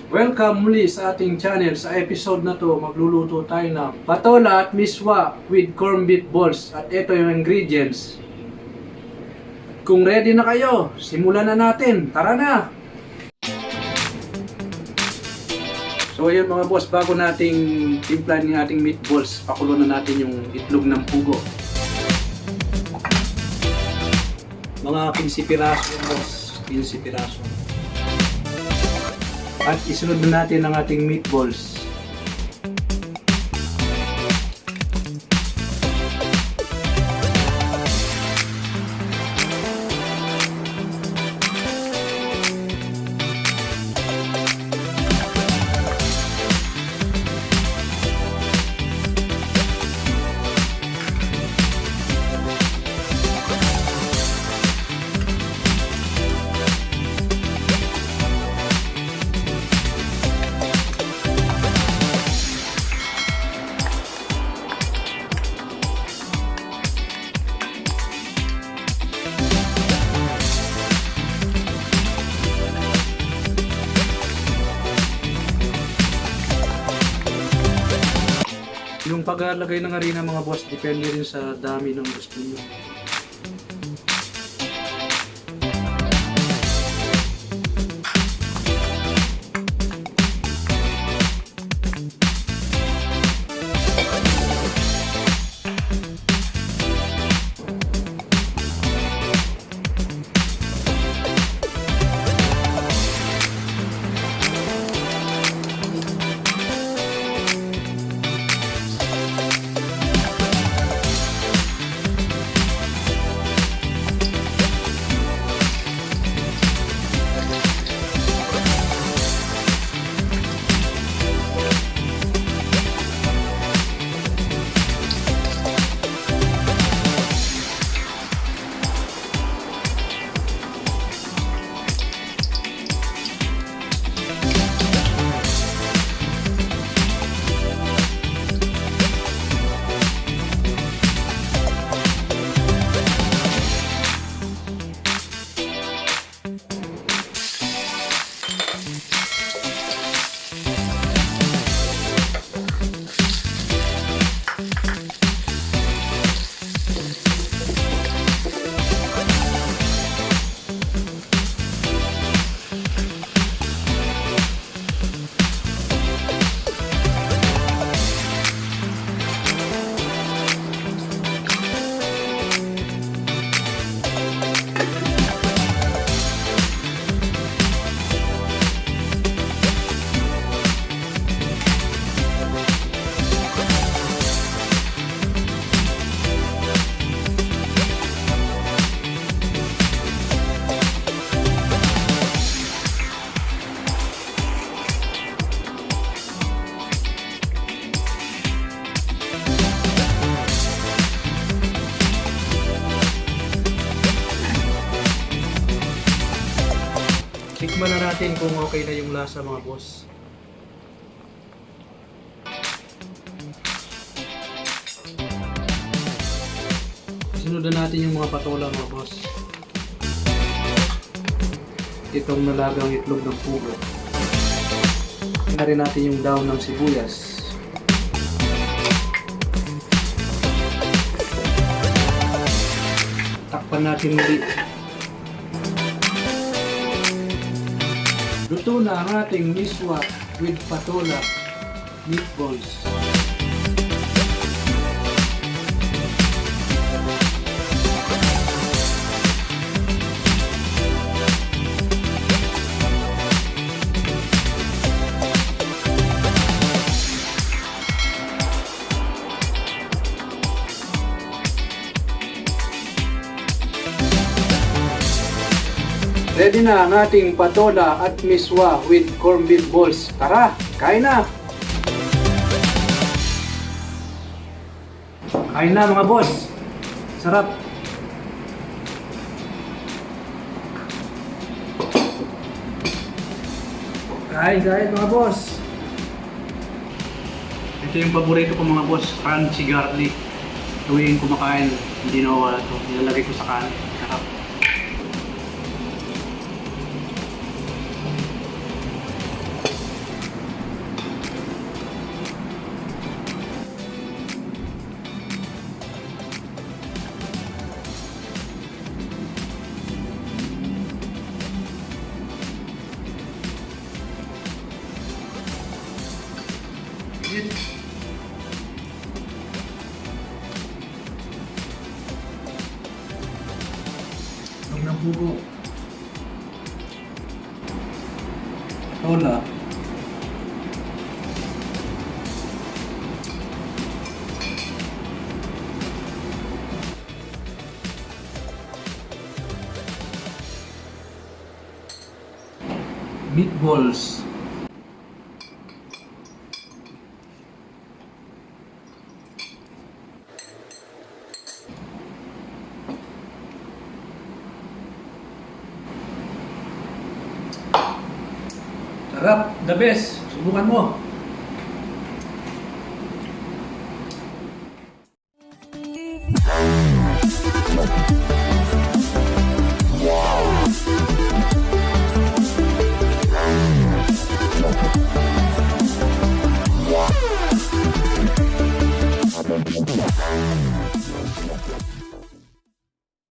Welcome muli sa ating channel. Sa episode na to, magluluto tayo ng patola at miswa with corned beef balls. At ito yung ingredients. Kung ready na kayo, simulan na natin. Tara na! So ayun mga boss, bago nating timplahan yung ating meatballs, pakulo na natin yung itlog ng pugo. Mga 15 piraso boss, 15 piraso. At isunod na natin ang ating meatballs. Yung paglalagay ng harina mga boss, depende rin sa dami ng gusto nyo. Tikman na natin kung okay na yung lasa mga boss. Sunod na natin yung mga patola mga boss. Itong nalagang itlog ng pugo. Tingnan rin natin yung daon ng sibuyas. Takpan natin muli. Luto na ang ating miswa with patola meatballs. Ready na ang ating patola at miswa with corned beef balls. Tara, kain na! Kain na mga boss! Sarap! Kain mga boss! Ito yung paborito ko mga boss, crunchy garlic. Tuwing kumakain, hindi nawawala ito. Nilalagay ko sa kanin. Sarap! Legit. Huwag ng pugo. Patola. Meatballs. Sarap, the best. Subukan mo.